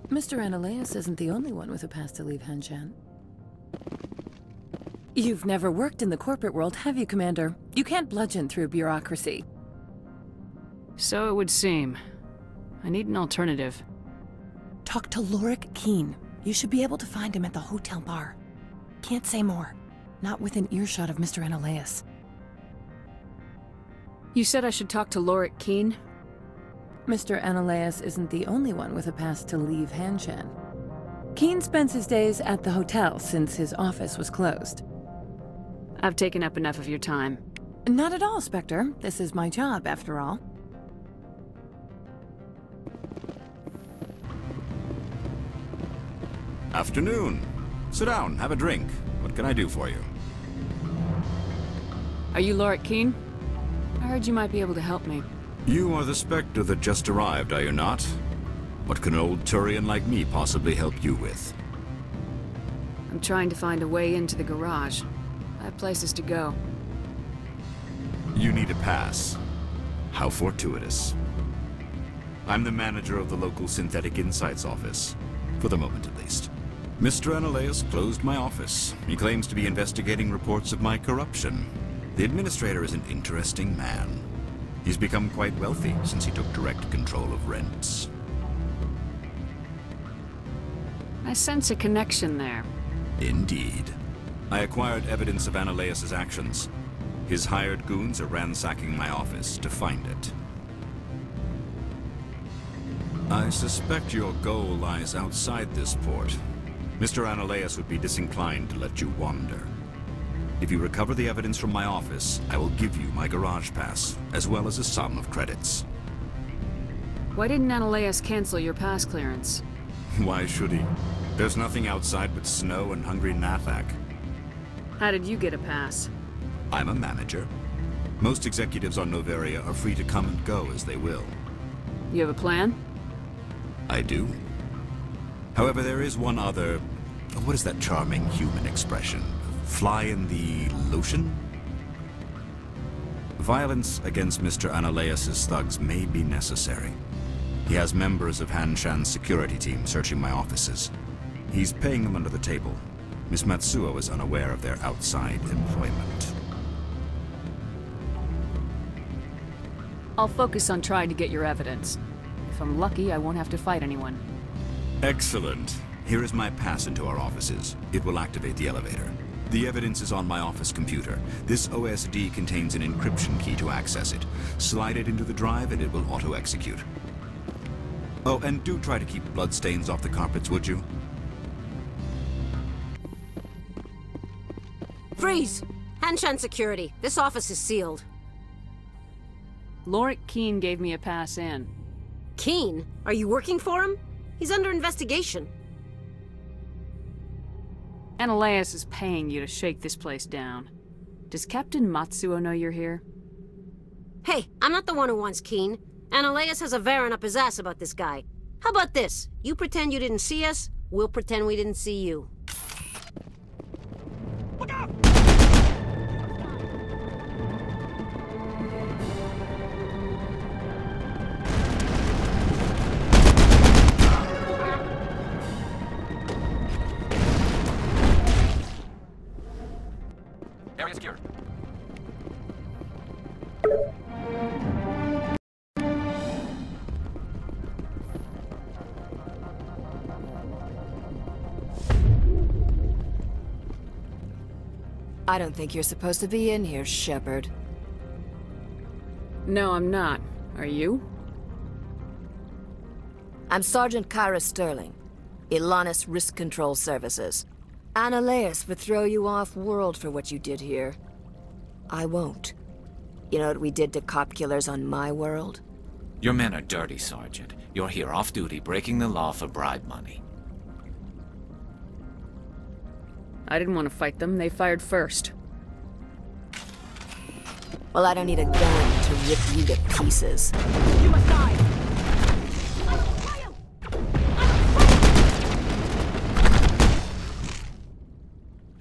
Mr. Ananias isn't the only one with a pass to leave Hanshan. You've never worked in the corporate world, have you, Commander? You can't bludgeon through bureaucracy. So it would seem. I need an alternative. Talk to Lorik Qui'in. You should be able to find him at the hotel bar. Can't say more. Not within earshot of Mr. Ananias. You said I should talk to Lorik Qui'in? Mr. Ananias isn't the only one with a pass to leave Hanshan. Qui'in spends his days at the hotel since his office was closed. I've taken up enough of your time. Not at all, Spectre. This is my job, after all. Afternoon. Sit down, have a drink. What can I do for you? Are you Lorik Qui'in? I heard you might be able to help me. You are the Spectre that just arrived, are you not? What can an old Turian like me possibly help you with? I'm trying to find a way into the garage. I have places to go. You need a pass. How fortuitous. I'm the manager of the local Synthetic Insights office. For the moment, at least. Mr. Ananias closed my office. He claims to be investigating reports of my corruption. The administrator is an interesting man. He's become quite wealthy since he took direct control of rents. I sense a connection there. Indeed. I acquired evidence of Ananias' actions. His hired goons are ransacking my office to find it. I suspect your goal lies outside this port. Mr. Ananias would be disinclined to let you wander. If you recover the evidence from my office, I will give you my garage pass, as well as a sum of credits. Why didn't Ananias cancel your pass clearance? Why should he? There's nothing outside but snow and hungry Nathak. How did you get a pass? I'm a manager. Most executives on Noveria are free to come and go as they will. You have a plan? I do. However, there is one other... What is that charming human expression? Fly in the lotion? Violence against Mr. Ananias' thugs may be necessary. He has members of Hanshan's security team searching my offices. He's paying them under the table. Miss Matsuo is unaware of their outside employment. I'll focus on trying to get your evidence. If I'm lucky, I won't have to fight anyone. Excellent. Here is my pass into our offices. It will activate the elevator. The evidence is on my office computer. This OSD contains an encryption key to access it. Slide it into the drive and it will auto-execute. Oh, and do try to keep bloodstains off the carpets, would you? Freeze! Hanshan security. This office is sealed. Lorik Qui'in gave me a pass in. Qui'in? Are you working for him? He's under investigation. Ananias is paying you to shake this place down. Does Captain Matsuo know you're here? Hey, I'm not the one who wants Qui'in. Ananias has a Varen up his ass about this guy. How about this? You pretend you didn't see us, we'll pretend we didn't see you. Look out! Area secure. I don't think you're supposed to be in here, Shepard. No, I'm not. Are you? I'm Sergeant Kyra Sterling, Ilanis Risk Control Services. Ananias would throw you off-world for what you did here. I won't. You know what we did to cop killers on my world? Your men are dirty, Sergeant. You're here off-duty, breaking the law for bribe money. I didn't want to fight them. They fired first. Well, I don't need a gun to rip you to pieces. You must die!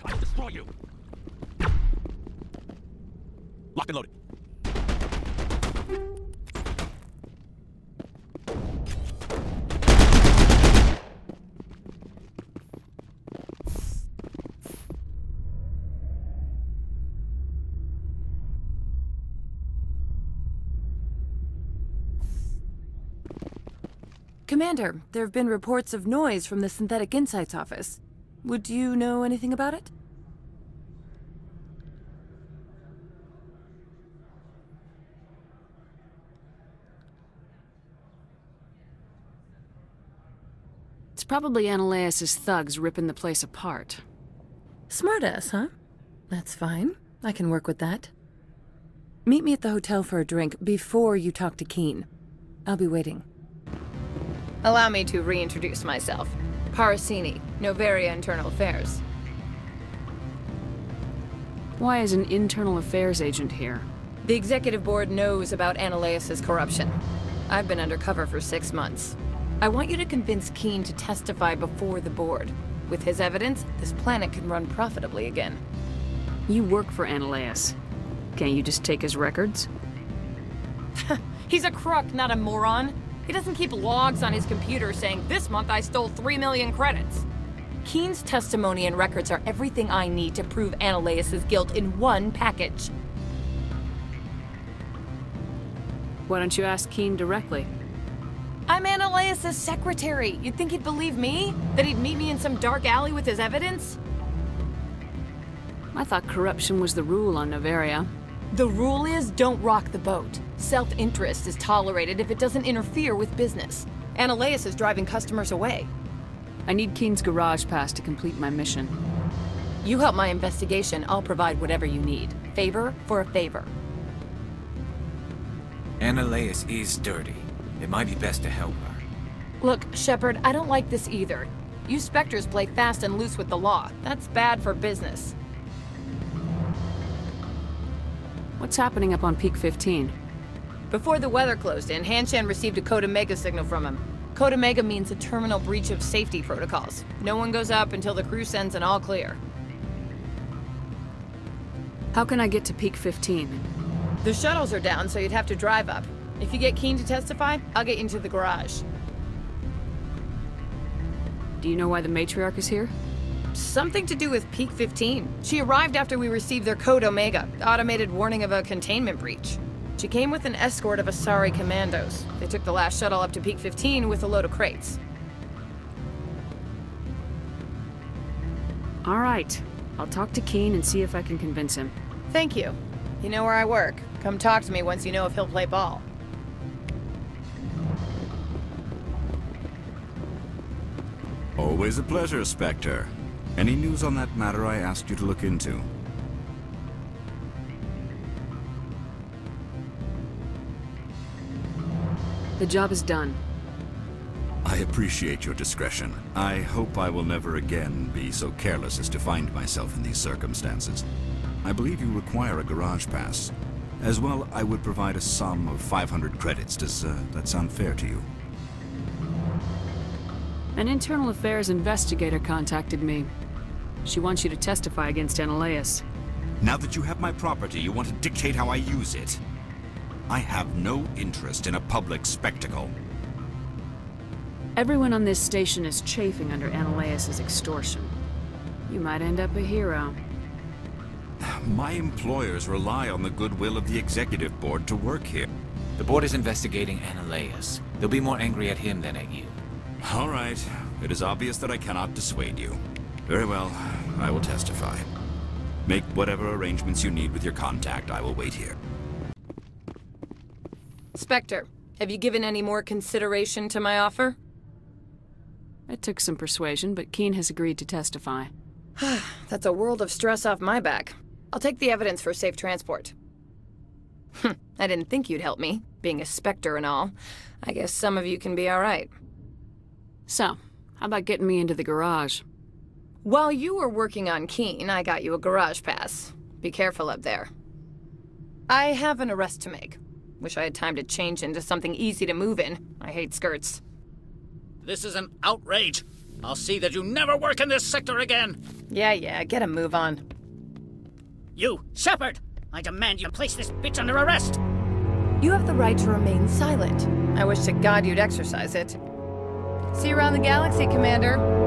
I'll destroy you! Locked and loaded. Commander, there have been reports of noise from the Synthetic Insights office. Would you know anything about it? It's probably Ananias' thugs ripping the place apart. Smartass, huh? That's fine. I can work with that. Meet me at the hotel for a drink before you talk to Qui'in. I'll be waiting. Allow me to reintroduce myself. Parasini, Noveria Internal Affairs. Why is an internal affairs agent here? The executive board knows about Ananias' corruption. I've been undercover for 6 months. I want you to convince Qui'in to testify before the board. With his evidence, this planet can run profitably again. You work for Ananias. Can't you just take his records? He's a crook, not a moron. He doesn't keep logs on his computer saying, "This month I stole 3 million credits." Qui'in's testimony and records are everything I need to prove Ananias' guilt in one package. Why don't you ask Qui'in directly? I'm Ananias' secretary. You'd think he'd believe me? That he'd meet me in some dark alley with his evidence? I thought corruption was the rule on Noveria. The rule is, don't rock the boat. Self-interest is tolerated if it doesn't interfere with business. Ananias is driving customers away. I need Qui'in's garage pass to complete my mission. You help my investigation, I'll provide whatever you need. Favor for a favor. Ananias is dirty. It might be best to help her. Look, Shepard, I don't like this either. You Spectres play fast and loose with the law. That's bad for business. What's happening up on Peak 15? Before the weather closed in, Hanshan received a Code Omega signal from him. Code Omega means a terminal breach of safety protocols. No one goes up until the crew sends an all clear. How can I get to Peak 15? The shuttles are down, so you'd have to drive up. If you get Qui'in to testify, I'll get you into the garage. Do you know why the matriarch is here? Something to do with Peak 15. She arrived after we received their Code Omega, automated warning of a containment breach. She came with an escort of Asari commandos. They took the last shuttle up to Peak 15 with a load of crates. All right. I'll talk to Qui'in and see if I can convince him. Thank you. You know where I work. Come talk to me once you know if he'll play ball. Always a pleasure, Spectre. Any news on that matter I asked you to look into? The job is done. I appreciate your discretion. I hope I will never again be so careless as to find myself in these circumstances. I believe you require a garage pass. As well, I would provide a sum of 500 credits. Does that sound fair to you? An internal affairs investigator contacted me. She wants you to testify against Ananias. Now that you have my property, you want to dictate how I use it? I have no interest in a public spectacle. Everyone on this station is chafing under Ananias' extortion. You might end up a hero. My employers rely on the goodwill of the executive board to work here. The board is investigating Ananias. They'll be more angry at him than at you. All right. It is obvious that I cannot dissuade you. Very well. I will testify. Make whatever arrangements you need with your contact. I will wait here. Spectre, have you given any more consideration to my offer? It took some persuasion, but Qui'in has agreed to testify. That's a world of stress off my back. I'll take the evidence for safe transport. I didn't think you'd help me, being a Spectre and all. I guess some of you can be all right. So, how about getting me into the garage? While you were working on Qui'in, I got you a garage pass. Be careful up there. I have an arrest to make. Wish I had time to change into something easy to move in. I hate skirts. This is an outrage. I'll see that you never work in this sector again. Yeah, get a move on. You, Shepard! I demand you place this bitch under arrest! You have the right to remain silent. I wish to God you'd exercise it. See you around the galaxy, Commander.